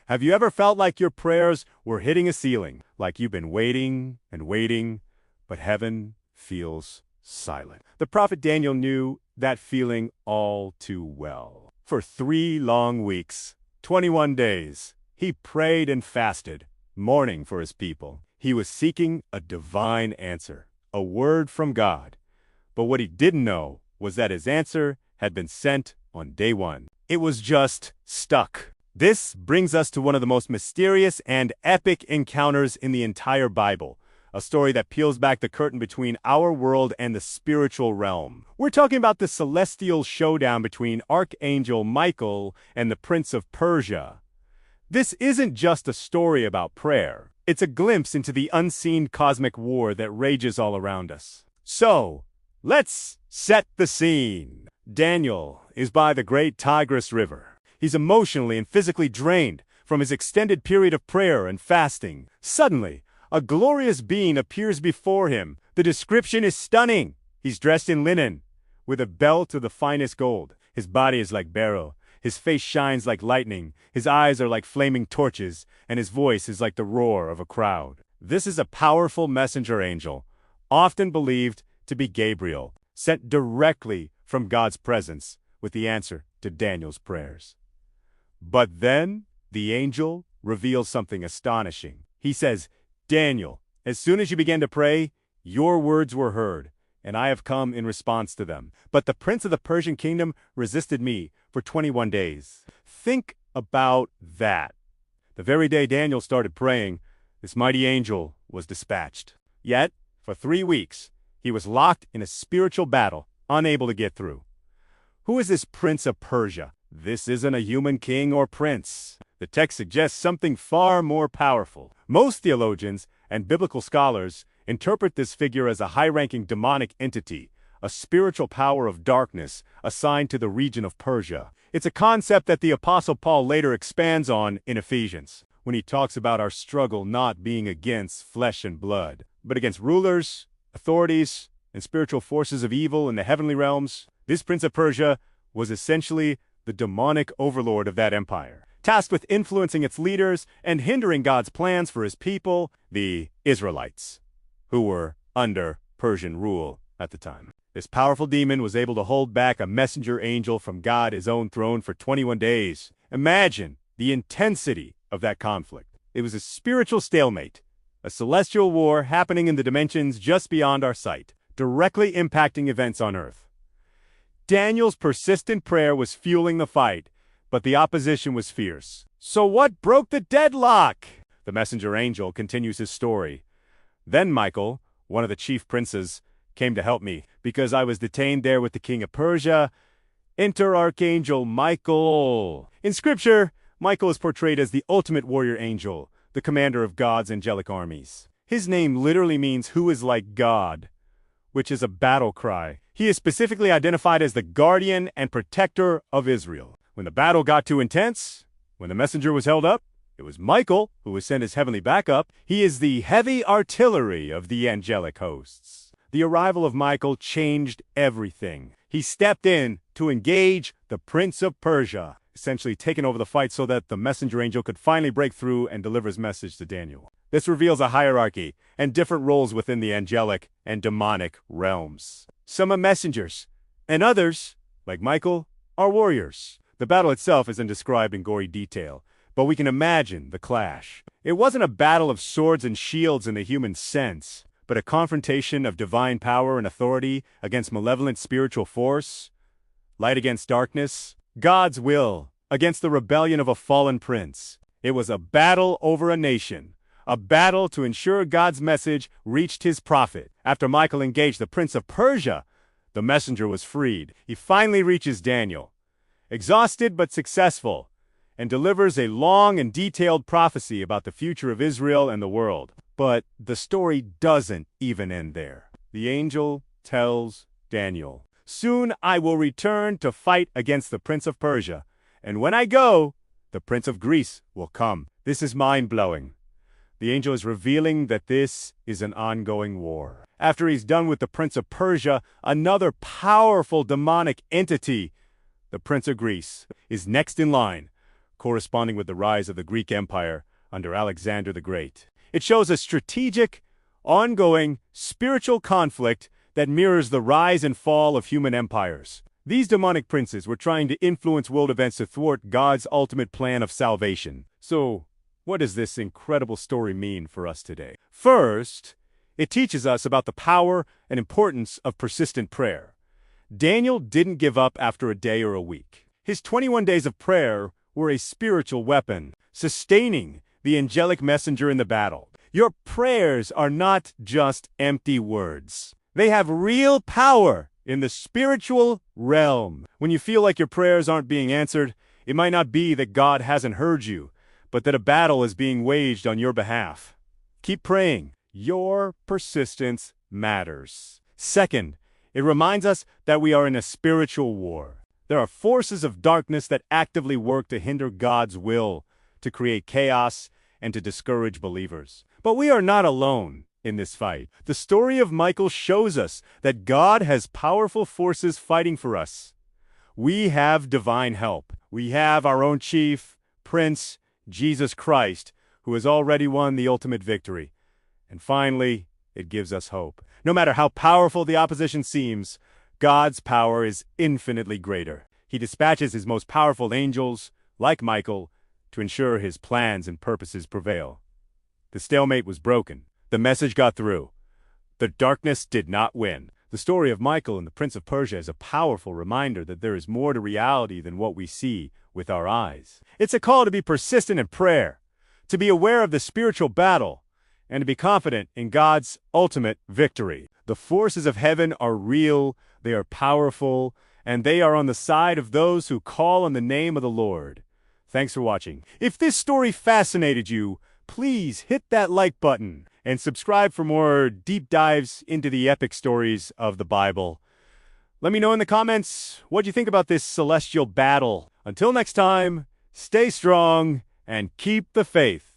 Have you ever felt like your prayers were hitting a ceiling, like you've been waiting and waiting, but heaven feels silent? The prophet Daniel knew that feeling all too well. For 3 long weeks, 21 days, he prayed and fasted, mourning for his people. He was seeking a divine answer, a word from God. But what he didn't know was that his answer had been sent on day 1. It was just stuck. This brings us to one of the most mysterious and epic encounters in the entire Bible, a story that peels back the curtain between our world and the spiritual realm. We're talking about the celestial showdown between Archangel Michael and the Prince of Persia. This isn't just a story about prayer. It's a glimpse into the unseen cosmic war that rages all around us. So, let's set the scene. Daniel is by the great Tigris River. He's emotionally and physically drained from his extended period of prayer and fasting. Suddenly, a glorious being appears before him. The description is stunning. He's dressed in linen, with a belt of the finest gold. His body is like beryl. His face shines like lightning. His eyes are like flaming torches, and his voice is like the roar of a crowd. This is a powerful messenger angel, often believed to be Gabriel, sent directly from God's presence with the answer to Daniel's prayers. But then, the angel reveals something astonishing. He says, "Daniel, as soon as you began to pray, your words were heard, and I have come in response to them. But the prince of the Persian kingdom resisted me for 21 days. Think about that. The very day Daniel started praying, this mighty angel was dispatched. Yet, for 3 weeks, he was locked in a spiritual battle, unable to get through. Who is this Prince of Persia? This isn't a human king or prince. The text suggests something far more powerful. Most theologians and biblical scholars interpret this figure as a high-ranking demonic entity, a spiritual power of darkness assigned to the region of Persia. It's a concept that the Apostle Paul later expands on in Ephesians, when he talks about our struggle not being against flesh and blood, but against rulers, authorities, and spiritual forces of evil in the heavenly realms. This Prince of Persia was essentially the demonic overlord of that empire, tasked with influencing its leaders and hindering God's plans for his people, the Israelites, who were under Persian rule at the time. This powerful demon was able to hold back a messenger angel from God, his own throne, for 21 days. Imagine the intensity of that conflict. It was a spiritual stalemate, a celestial war happening in the dimensions just beyond our sight, directly impacting events on Earth. Daniel's persistent prayer was fueling the fight, but the opposition was fierce. So what broke the deadlock? The messenger angel continues his story. Then Michael, one of the chief princes, came to help me, because I was detained there with the king of Persia. Enter Archangel Michael. In Scripture, Michael is portrayed as the ultimate warrior angel, the commander of God's angelic armies. His name literally means "who is like God," which is a battle cry. He is specifically identified as the guardian and protector of Israel. When the battle got too intense, when the messenger was held up, it was Michael who was sent as heavenly backup. He is the heavy artillery of the angelic hosts. The arrival of Michael changed everything. He stepped in to engage the Prince of Persia, essentially taking over the fight so that the messenger angel could finally break through and deliver his message to Daniel. This reveals a hierarchy and different roles within the angelic and demonic realms. Some are messengers, and others, like Michael, are warriors. The battle itself isn't described in gory detail, but we can imagine the clash. It wasn't a battle of swords and shields in the human sense, but a confrontation of divine power and authority against malevolent spiritual force, light against darkness, God's will against the rebellion of a fallen prince. It was a battle over a nation, a battle to ensure God's message reached his prophet. After Michael engaged the Prince of Persia, the messenger was freed. He finally reaches Daniel, exhausted but successful, and delivers a long and detailed prophecy about the future of Israel and the world. But the story doesn't even end there. The angel tells Daniel, "Soon I will return to fight against the Prince of Persia, and when I go, the Prince of Greece will come." This is mind-blowing. The angel is revealing that this is an ongoing war. After he's done with the Prince of Persia, another powerful demonic entity, the Prince of Greece, is next in line, corresponding with the rise of the Greek Empire under Alexander the Great. It shows a strategic, ongoing, spiritual conflict that mirrors the rise and fall of human empires. These demonic princes were trying to influence world events to thwart God's ultimate plan of salvation. So, what does this incredible story mean for us today? First, it teaches us about the power and importance of persistent prayer. Daniel didn't give up after a day or a week. His 21 days of prayer were a spiritual weapon, sustaining the angelic messenger in the battle. Your prayers are not just empty words. They have real power in the spiritual realm. When you feel like your prayers aren't being answered, it might not be that God hasn't heard you, but that a battle is being waged on your behalf. Keep praying. Your persistence matters. Second, it reminds us that we are in a spiritual war. There are forces of darkness that actively work to hinder God's will, to create chaos, and to discourage believers. But we are not alone in this fight. The story of Michael shows us that God has powerful forces fighting for us. We have divine help. We have our own chief, Prince, Jesus Christ, who has already won the ultimate victory. And finally, it gives us hope. No matter how powerful the opposition seems, God's power is infinitely greater. He dispatches his most powerful angels, like Michael, to ensure his plans and purposes prevail. The stalemate was broken. The message got through. The darkness did not win. The story of Michael and the Prince of Persia is a powerful reminder that there is more to reality than what we see with our eyes. It's a call to be persistent in prayer, to be aware of the spiritual battle, and to be confident in God's ultimate victory. The forces of heaven are real, they are powerful, and they are on the side of those who call on the name of the Lord. Thanks for watching. If this story fascinated you, please hit that like button and subscribe for more deep dives into the epic stories of the Bible. Let me know in the comments what you think about this celestial battle. Until next time, stay strong and keep the faith.